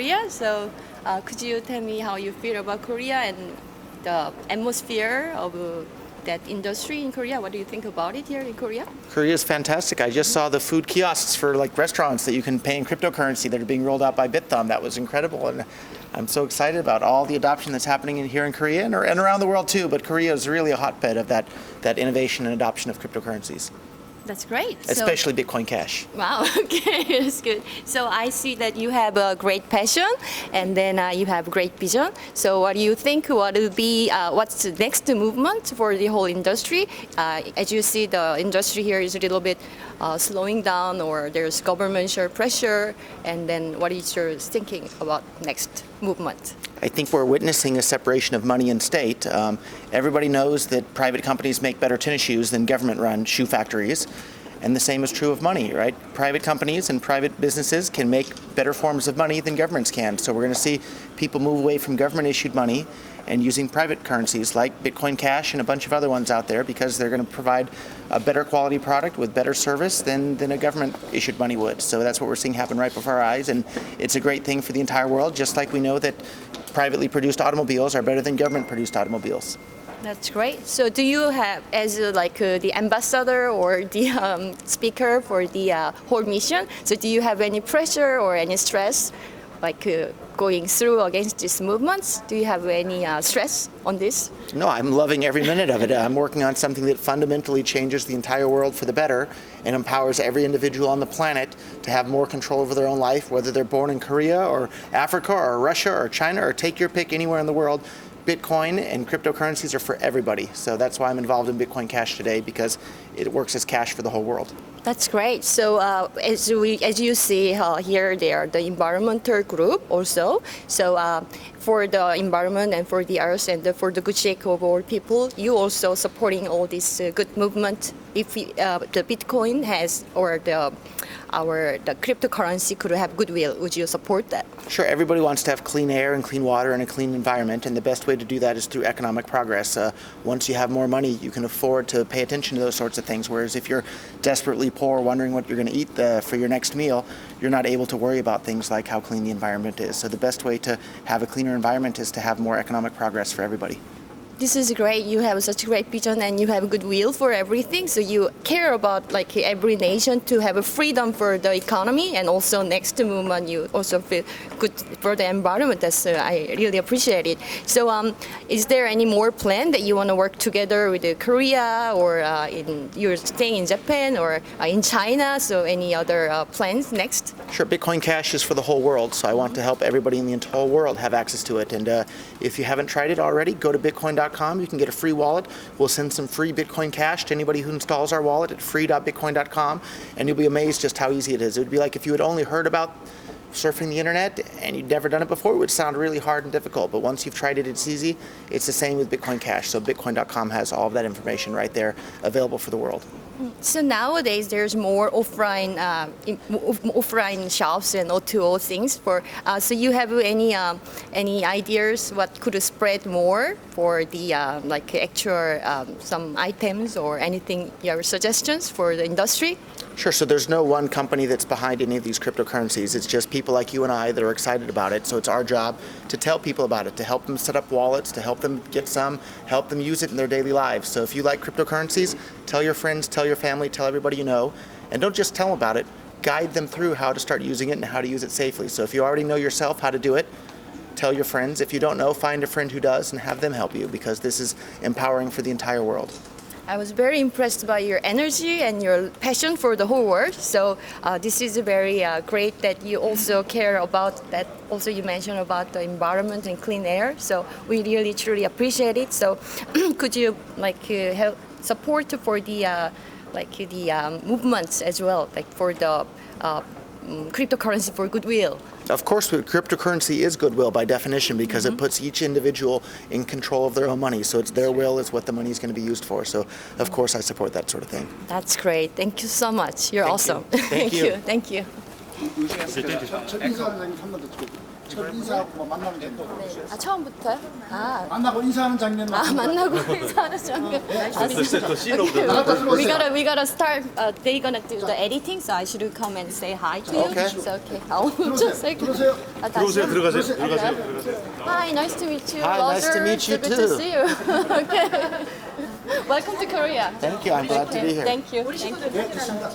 Korea. So could you tell me how you feel about Korea and the atmosphere of that industry in Korea? What do you think about it here in Korea? Korea is fantastic. I just saw the food kiosks for like restaurants that you can pay in cryptocurrency that are being rolled out by BitThumb. That was incredible, and I'm so excited about all the adoption that's happening here in Korea and around the world too. But Korea is really a hotbed of that innovation and adoption of cryptocurrencies, That's great. especially Bitcoin Cash. Wow, okay, that's good. So I see that you have a great passion and then you have great vision. So what do you think what will be, what's the next movement for the whole industry? As you see, the industry here is a little bit slowing down, or there's governmental pressure, and then what is your thinking about next movement? I think we're witnessing a separation of money and state. Everybody knows that private companies make better tennis shoes than government-run shoe factories, and the same is true of money, right? Private companies and private businesses can make better forms of money than governments can. So we're going to see people move away from government-issued money and using private currencies like Bitcoin Cash and a bunch of other ones out there, because they're going to provide a better quality product with better service than a government-issued money would. So that's what we're seeing happen right before our eyes, and it's a great thing for the entire world, just like we know that privately produced automobiles are better than government-produced automobiles. That's great. So do you have, as the ambassador or the speaker for the whole mission, so do you have any pressure or any stress going through against these movements? Do you have any stress on this? No, I'm loving every minute of it. I'm working on something that fundamentally changes the entire world for the better and empowers every individual on the planet to have more control over their own life, whether they're born in Korea or Africa or Russia or China, or take your pick anywhere in the world. Bitcoin and cryptocurrencies are for everybody. So that's why I'm involved in Bitcoin Cash today, because it works as cash for the whole world. That's great. So as you see here, they are the environmental group also. So for the environment and for the earth and for the good sake of all people, you also supporting all this good movement. If the Bitcoin has, or the cryptocurrency could have goodwill, would you support that? Sure, everybody wants to have clean air and clean water and a clean environment, and the best way to do that is through economic progress. Once you have more money, you can afford to pay attention to those sorts of things, whereas if you're desperately poor, wondering what you're going to eat for your next meal, you're not able to worry about things like how clean the environment is. So the best way to have a cleaner environment is to have more economic progress for everybody. This is great. You have such a great vision and you have goodwill for everything. So you care about every nation to have a freedom for the economy, and also next movement you also feel good for the environment. That's I really appreciate it. So is there any more plan that you want to work together with Korea, or you're staying in Japan or in China? So any other plans next? Sure, Bitcoin Cash is for the whole world, so I want to help everybody in the entire world have access to it. And if you haven't tried it already, go to bitcoin.com. You can get a free wallet. We'll send some free Bitcoin Cash to anybody who installs our wallet at free.bitcoin.com, and you'll be amazed just how easy it is. It would be like if you had only heard about surfing the internet and you'd never done it before. It would sound really hard and difficult, but once you've tried it, it's easy. It's the same with Bitcoin Cash. So bitcoin.com has all of that information right there available for the world. So nowadays there's more offline shops and O2O things for. So you have any ideas what could spread more for the actual some items or anything? Your suggestions for the industry? Sure. So there's no one company that's behind any of these cryptocurrencies. It's just people like you and I that are excited about it. So it's our job to tell people about it, to help them set up wallets, to help them get some, help them use it in their daily lives. So if you like cryptocurrencies, tell your friends, tell your family, tell everybody you know, and don't just tell them about it. Guide them through how to start using it and how to use it safely. So if you already know yourself how to do it, tell your friends. If you don't know, find a friend who does and have them help you, because this is empowering for the entire world. I was very impressed by your energy and your passion for the whole world. So this is very great that you also care about that. Also, you mentioned about the environment and clean air. So we really truly appreciate it. So could you help support for the movements as well, for the cryptocurrency for goodwill? Of course, cryptocurrency is goodwill by definition, because it puts each individual in control of their own money. So it's their will is what the money is going to be used for. So of course I support that sort of thing. That's great. Thank you so much. You're Thank awesome. you. Thank you. Thank you. 첫 인사 선생님 한 번 더 찍어주세요. 처음 인사하고 뭐 만나는 장면. 아 처음부터요? 아. 만나고 인사하는 장면. 아 만나고 인사하는 장면. the scene of the We gotta start. They gonna do the editing, so I should come and say hi to you. Okay. So okay. I'll 들어오세요. just like. 들어오세요. 아, 다시. 들어가세요. Hi, nice to meet you. Hi, nice to Roger. meet you So good too. to see you. Okay. Welcome to Korea. Thank you. I'm glad to be here. Thank you. Thank you. 네, 됐습니다.